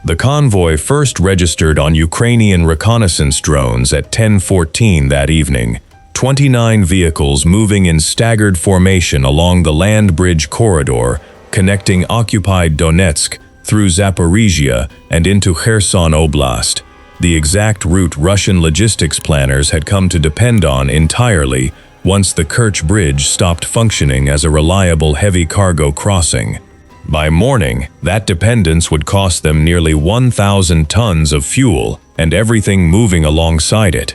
The convoy first registered on Ukrainian reconnaissance drones at 10:14 that evening. 29 vehicles moving in staggered formation along the land bridge corridor connecting occupied Donetsk through Zaporizhia and into Kherson Oblast, the exact route Russian logistics planners had come to depend on entirely once the Kerch Bridge stopped functioning as a reliable heavy cargo crossing. By morning, that dependence would cost them nearly 1,000 tons of fuel and everything moving alongside it.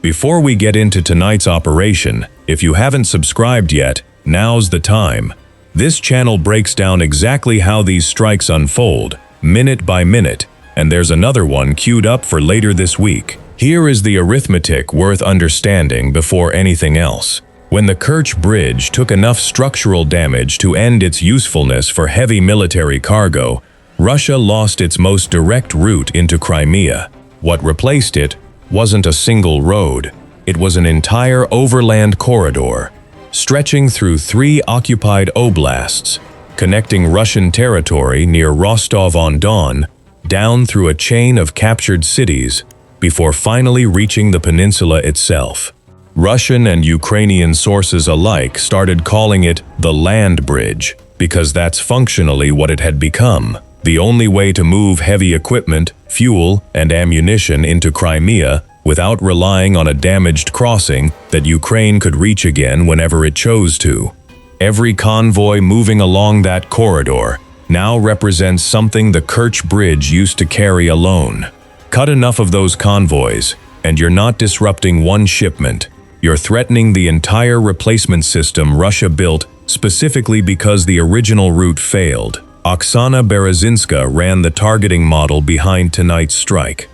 Before we get into tonight's operation, if you haven't subscribed yet, now's the time. This channel breaks down exactly how these strikes unfold, minute by minute, and there's another one queued up for later this week. Here is the arithmetic worth understanding before anything else. When the Kerch Bridge took enough structural damage to end its usefulness for heavy military cargo, Russia lost its most direct route into Crimea. What replaced it wasn't a single road. It was an entire overland corridor, stretching through 3 occupied oblasts, connecting Russian territory near Rostov-on-Don down through a chain of captured cities before finally reaching the peninsula itself. Russian and Ukrainian sources alike started calling it the land bridge because that's functionally what it had become, the only way to move heavy equipment, fuel, and ammunition into Crimea without relying on a damaged crossing that Ukraine could reach again whenever it chose to. Every convoy moving along that corridor now represents something the Kerch Bridge used to carry alone. Cut enough of those convoys, and you're not disrupting one shipment. You're threatening the entire replacement system Russia built specifically because the original route failed. Oksana Berezinska ran the targeting model behind tonight's strike.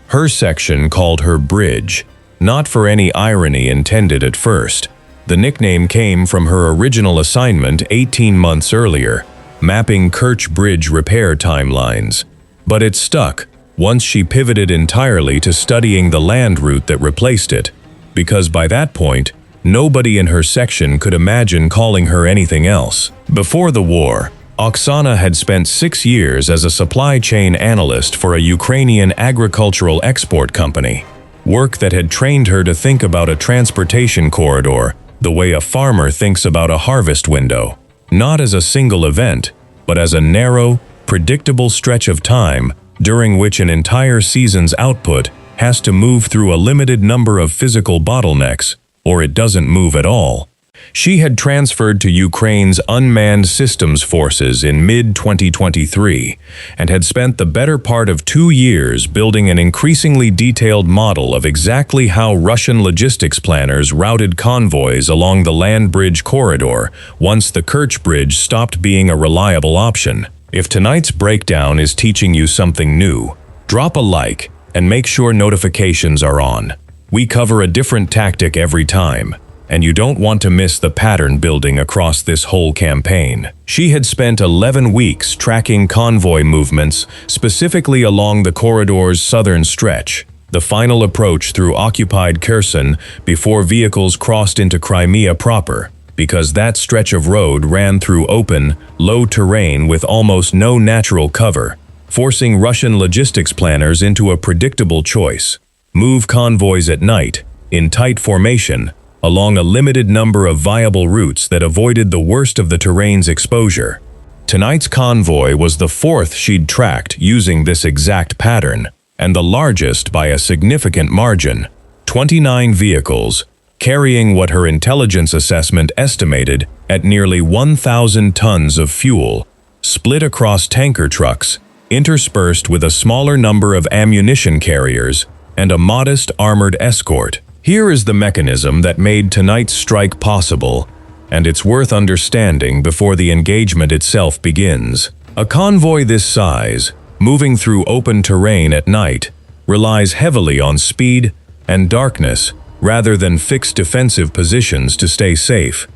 Her section called her Bridge, not for any irony intended at first. The nickname came from her original assignment 18 months earlier, mapping Kerch Bridge repair timelines. But it stuck once she pivoted entirely to studying the land route that replaced it, because by that point, nobody in her section could imagine calling her anything else. Before the war, Oksana had spent 6 years as a supply chain analyst for a Ukrainian agricultural export company, work that had trained her to think about a transportation corridor the way a farmer thinks about a harvest window, not as a single event, but as a narrow, predictable stretch of time during which an entire season's output has to move through a limited number of physical bottlenecks, or it doesn't move at all. She had transferred to Ukraine's unmanned systems forces in mid-2023 and had spent the better part of 2 years building an increasingly detailed model of exactly how Russian logistics planners routed convoys along the land bridge corridor once the Kerch Bridge stopped being a reliable option. If tonight's breakdown is teaching you something new, drop a like and make sure notifications are on. We cover a different tactic every time, and you don't want to miss the pattern building across this whole campaign. She had spent 11 weeks tracking convoy movements, specifically along the corridor's southern stretch, the final approach through occupied Kherson before vehicles crossed into Crimea proper, because that stretch of road ran through open, low terrain with almost no natural cover, forcing Russian logistics planners into a predictable choice: move convoys at night, in tight formation, along a limited number of viable routes that avoided the worst of the terrain's exposure. Tonight's convoy was the 4th she'd tracked using this exact pattern, and the largest by a significant margin: 29 vehicles, carrying what her intelligence assessment estimated at nearly 1,000 tons of fuel, split across tanker trucks, interspersed with a smaller number of ammunition carriers, and a modest armored escort. Here is the mechanism that made tonight's strike possible, and it's worth understanding before the engagement itself begins. A convoy this size, moving through open terrain at night, relies heavily on speed and darkness rather than fixed defensive positions to stay safe,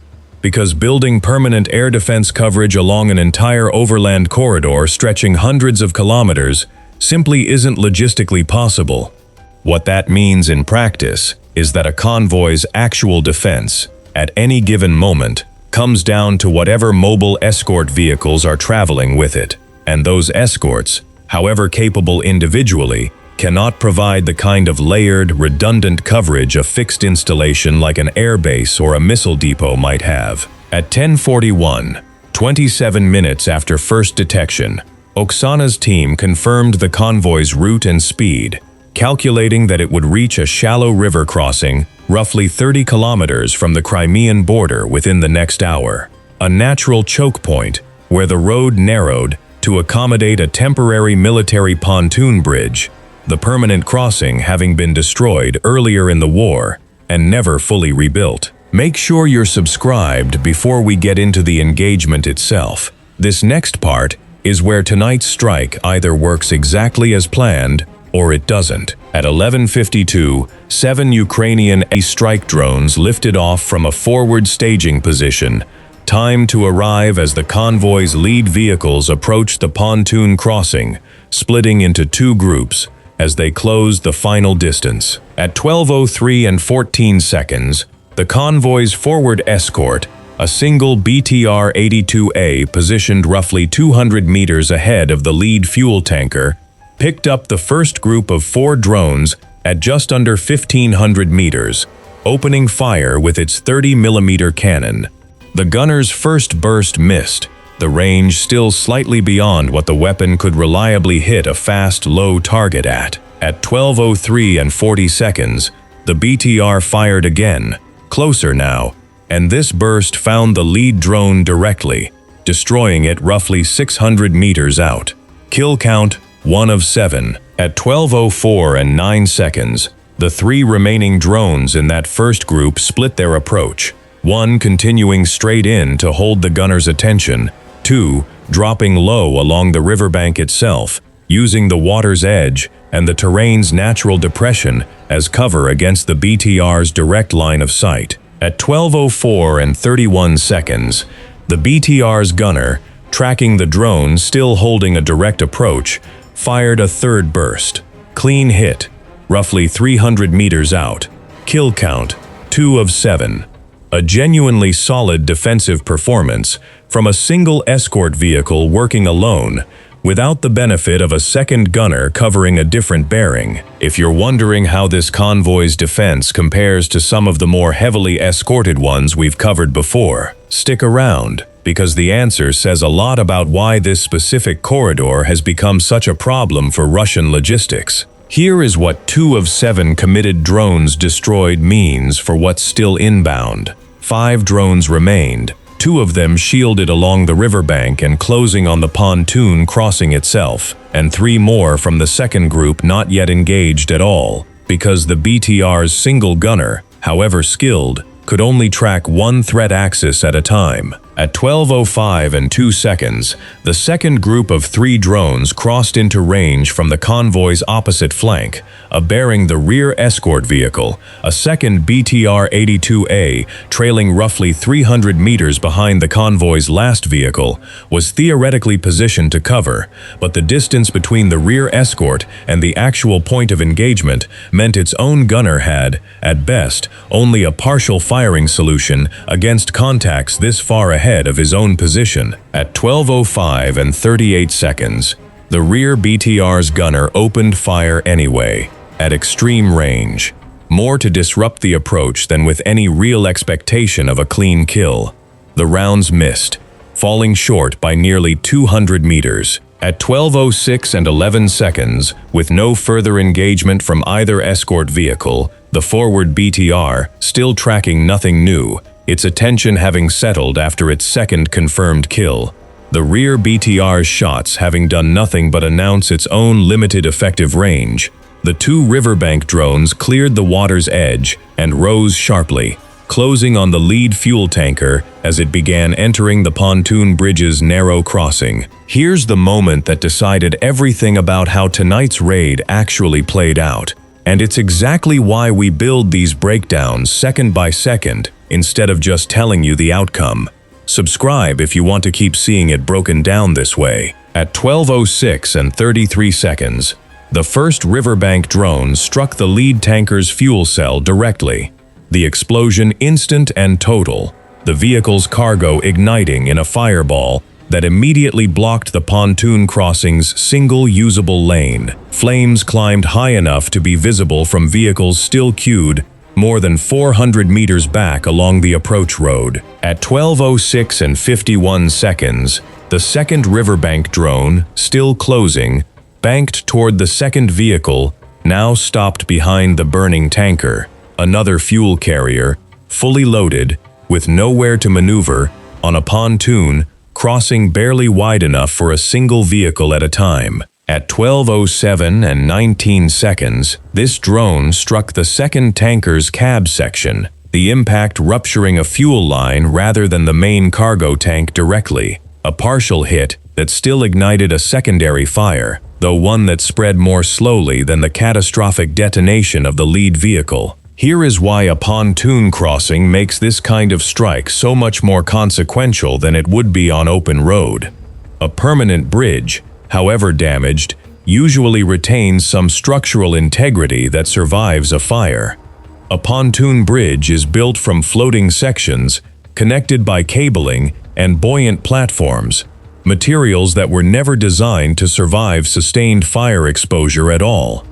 because building permanent air defense coverage along an entire overland corridor stretching hundreds of kilometers simply isn't logistically possible. What that means in practice is that a convoy's actual defense, at any given moment, comes down to whatever mobile escort vehicles are traveling with it, and those escorts however capable individually, cannot provide the kind of layered, redundant coverage a fixed installation like an airbase or a missile depot might have. At 10:41, 27 minutes after first detection, Oksana's team confirmed the convoy's route and speed, calculating that it would reach a shallow river crossing roughly 30 kilometers from the Crimean border within the next hour, a natural choke point where the road narrowed to accommodate a temporary military pontoon bridge, the permanent crossing having been destroyed earlier in the war and never fully rebuilt. Make sure you're subscribed before we get into the engagement itself. This next part is where tonight's strike either works exactly as planned or it doesn't. At 11:52, 7 Ukrainian strike drones lifted off from a forward staging position, time to arrive as the convoy's lead vehicles approached the pontoon crossing, splitting into 2 groups as they closed the final distance. At 12:03 and 14 seconds, the convoy's forward escort, a single BTR-82A positioned roughly 200 meters ahead of the lead fuel tanker, picked up the first group of 4 drones at just under 1,500 meters, opening fire with its 30mm cannon. The gunner's first burst missed, the range still slightly beyond what the weapon could reliably hit a fast, low target at. At 12:03 and 40 seconds, the BTR fired again, closer now, and this burst found the lead drone directly, destroying it roughly 600 meters out. Kill count, 1 of 7. At 12:04 and 9 seconds, the 3 remaining drones in that first group split their approach, 1 continuing straight in to hold the gunner's attention, 2 dropping low along the riverbank itself, using the water's edge and the terrain's natural depression as cover against the BTR's direct line of sight. At 12:04 and 31 seconds, the BTR's gunner, tracking the drone still holding a direct approach, fired a third burst. Clean hit, roughly 300 meters out. Kill count, 2 of 7. A genuinely solid defensive performance from a single escort vehicle working alone, without the benefit of a second gunner covering a different bearing. If you're wondering how this convoy's defense compares to some of the more heavily escorted ones we've covered before, stick around, because the answer says a lot about why this specific corridor has become such a problem for Russian logistics. Here is what 2 of 7 committed drones destroyed means for what's still inbound. 5 drones remained, 2 of them shielded along the riverbank and closing on the pontoon crossing itself, and 3 more from the second group not yet engaged at all, because the BTR's single gunner, however skilled, could only track 1 threat axis at a time. At 12:05 and 2 seconds, the second group of 3 drones crossed into range from the convoy's opposite flank, bearing the rear escort vehicle, a second BTR-82A, trailing roughly 300 meters behind the convoy's last vehicle, was theoretically positioned to cover, but the distance between the rear escort and the actual point of engagement meant its own gunner had, at best, only a partial firing solution against contacts this far ahead of his own position. At 12:05 and 38 seconds, the rear BTR's gunner opened fire anyway, at extreme range, more to disrupt the approach than with any real expectation of a clean kill. The rounds missed, falling short by nearly 200 meters. At 12:06 and 11 seconds, with no further engagement from either escort vehicle, the forward BTR, still tracking nothing new, its attention having settled after its second confirmed kill, the rear BTR's shots having done nothing but announce its own limited effective range, the 2 riverbank drones cleared the water's edge and rose sharply, closing on the lead fuel tanker as it began entering the pontoon bridge's narrow crossing. Here's the moment that decided everything about how tonight's raid actually played out. And it's exactly why we build these breakdowns second by second, instead of just telling you the outcome. Subscribe if you want to keep seeing it broken down this way. At 12:06 and 33 seconds, the first riverbank drone struck the lead tanker's fuel cell directly. The explosion instant and total, the vehicle's cargo igniting in a fireball that immediately blocked the pontoon crossing's single usable lane. Flames climbed high enough to be visible from vehicles still queued more than 400 meters back along the approach road. At 12:06 and 51 seconds, the second riverbank drone, still closing, banked toward the second vehicle, now stopped behind the burning tanker, another fuel carrier, fully loaded, with nowhere to maneuver, on a pontoon, crossing barely wide enough for a single vehicle at a time. At 12:07 and 19 seconds, this drone struck the second tanker's cab section, the impact rupturing a fuel line rather than the main cargo tank directly. A partial hit that still ignited a secondary fire, though one that spread more slowly than the catastrophic detonation of the lead vehicle. Here is why a pontoon crossing makes this kind of strike so much more consequential than it would be on open road. A permanent bridge, however damaged, usually retains some structural integrity that survives a fire. A pontoon bridge is built from floating sections, connected by cabling and buoyant platforms, materials that were never designed to survive sustained fire exposure at all.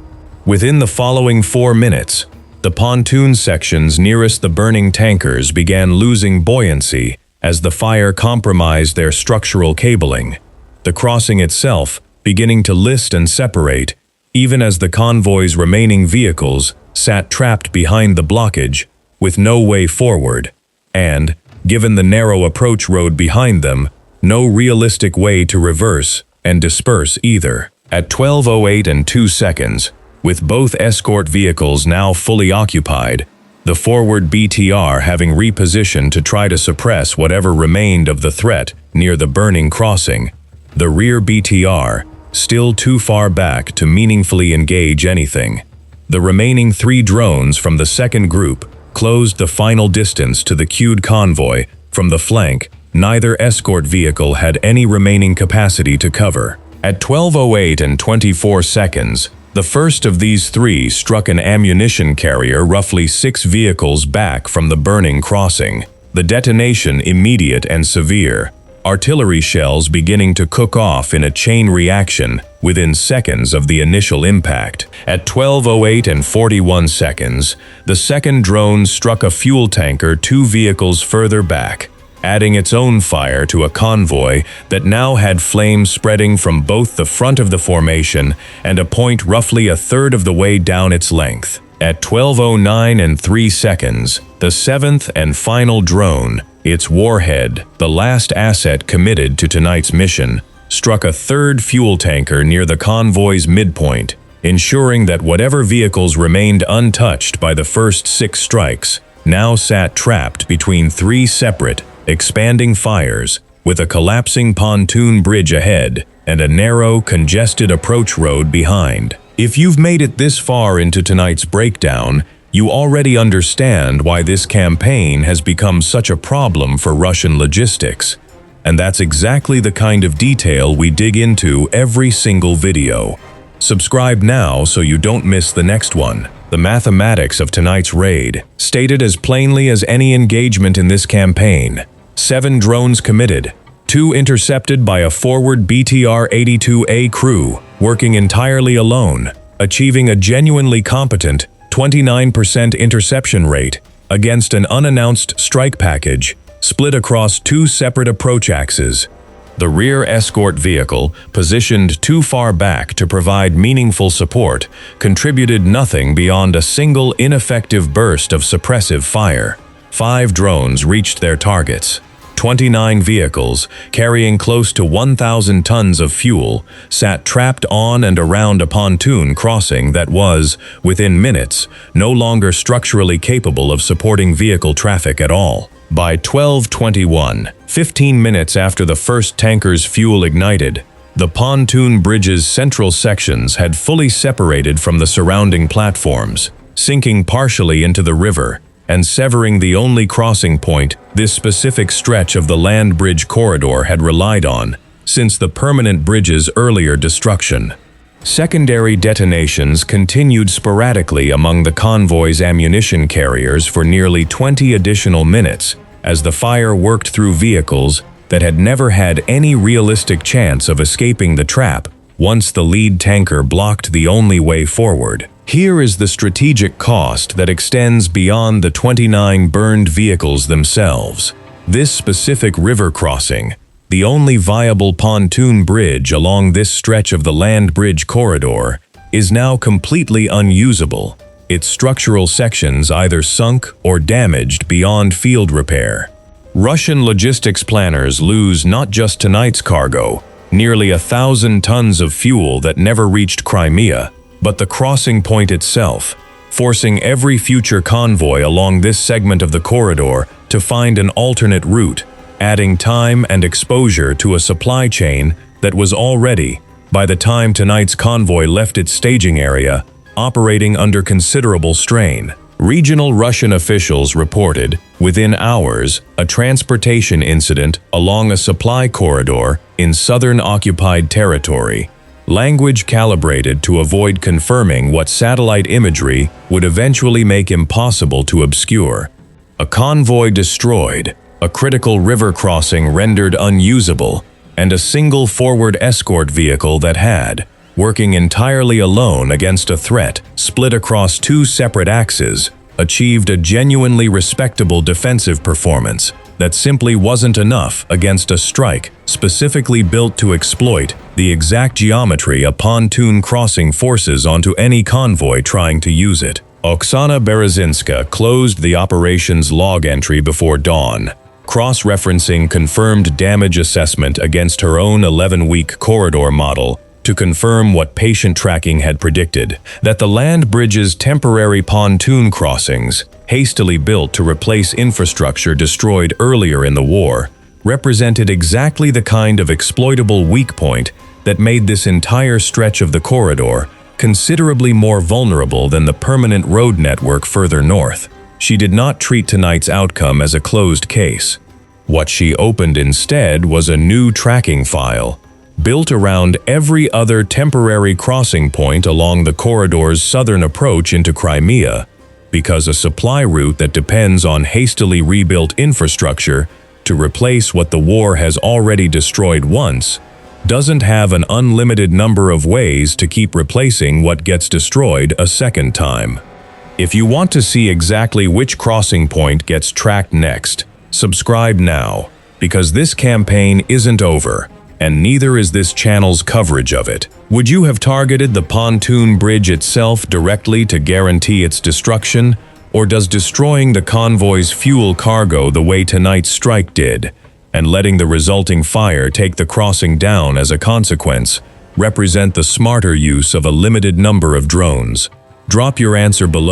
Within the following 4 minutes, the pontoon sections nearest the burning tankers began losing buoyancy as the fire compromised their structural cabling, the crossing itself beginning to list and separate, even as the convoy's remaining vehicles sat trapped behind the blockage with no way forward, and, given the narrow approach road behind them, no realistic way to reverse and disperse either. At 12:08 and 2 seconds, with both escort vehicles now fully occupied, the forward BTR having repositioned to try to suppress whatever remained of the threat near the burning crossing, the rear BTR, still too far back to meaningfully engage anything. The remaining 3 drones from the second group closed the final distance to the queued convoy from the flank. Neither escort vehicle had any remaining capacity to cover. At 12:08 and 24 seconds, the first of these 3 struck an ammunition carrier roughly 6 vehicles back from the burning crossing. The detonation immediate and severe, artillery shells beginning to cook off in a chain reaction within seconds of the initial impact. At 12:08 and 41 seconds, the second drone struck a fuel tanker 2 vehicles further back, adding its own fire to a convoy that now had flames spreading from both the front of the formation and a point roughly a third of the way down its length. At 12:09 and 3 seconds, the 7th and final drone, its warhead, the last asset committed to tonight's mission, struck a third fuel tanker near the convoy's midpoint, ensuring that whatever vehicles remained untouched by the first 6 strikes now sat trapped between 3 separate, expanding fires, with a collapsing pontoon bridge ahead and a narrow, congested approach road behind. If you've made it this far into tonight's breakdown, you already understand why this campaign has become such a problem for Russian logistics. And that's exactly the kind of detail we dig into every single video. Subscribe now so you don't miss the next one. The mathematics of tonight's raid, stated as plainly as any engagement in this campaign. 7 drones committed, 2 intercepted by a forward BTR-82A crew, working entirely alone, achieving a genuinely competent 29% interception rate against an unannounced strike package, split across 2 separate approach axes. The rear escort vehicle, positioned too far back to provide meaningful support, contributed nothing beyond a single ineffective burst of suppressive fire. 5 drones reached their targets. 29 vehicles, carrying close to 1,000 tons of fuel, sat trapped on and around a pontoon crossing that was, within minutes, no longer structurally capable of supporting vehicle traffic at all. By 12:21, 15 minutes after the first tanker's fuel ignited, the pontoon bridge's central sections had fully separated from the surrounding platforms, sinking partially into the river and severing the only crossing point this specific stretch of the land bridge corridor had relied on since the permanent bridge's earlier destruction. Secondary detonations continued sporadically among the convoy's ammunition carriers for nearly 20 additional minutes as the fire worked through vehicles that had never had any realistic chance of escaping the trap once the lead tanker blocked the only way forward. Here is the strategic cost that extends beyond the 29 burned vehicles themselves. This specific river crossing, the only viable pontoon bridge along this stretch of the land bridge corridor, is now completely unusable, its structural sections either sunk or damaged beyond field repair. Russian logistics planners lose not just tonight's cargo, nearly 1,000 tons of fuel that never reached Crimea, but the crossing point itself, forcing every future convoy along this segment of the corridor to find an alternate route, adding time and exposure to a supply chain that was already, by the time tonight's convoy left its staging area, operating under considerable strain. Regional Russian officials reported, within hours, a transportation incident along a supply corridor in southern occupied territory, language calibrated to avoid confirming what satellite imagery would eventually make impossible to obscure. A convoy destroyed, a critical river crossing rendered unusable, and a single forward escort vehicle that had, working entirely alone against a threat split across two separate axes, achieved a genuinely respectable defensive performance that simply wasn't enough against a strike specifically built to exploit the exact geometry a pontoon crossing forces onto any convoy trying to use it. Oksana Berezinska closed the operation's log entry before dawn, cross-referencing confirmed damage assessment against her own 11-week corridor model to confirm what patient tracking had predicted, that the land bridge's temporary pontoon crossings, hastily built to replace infrastructure destroyed earlier in the war, represented exactly the kind of exploitable weak point that made this entire stretch of the corridor considerably more vulnerable than the permanent road network further north. She did not treat tonight's outcome as a closed case. What she opened instead was a new tracking file, built around every other temporary crossing point along the corridor's southern approach into Crimea, because a supply route that depends on hastily rebuilt infrastructure to replace what the war has already destroyed once doesn't have an unlimited number of ways to keep replacing what gets destroyed a second time. If you want to see exactly which crossing point gets tracked next, subscribe now, because this campaign isn't over, and neither is this channel's coverage of it. Would you have targeted the pontoon bridge itself directly to guarantee its destruction, or does destroying the convoy's fuel cargo the way tonight's strike did, and letting the resulting fire take the crossing down as a consequence, represent the smarter use of a limited number of drones? Drop your answer below.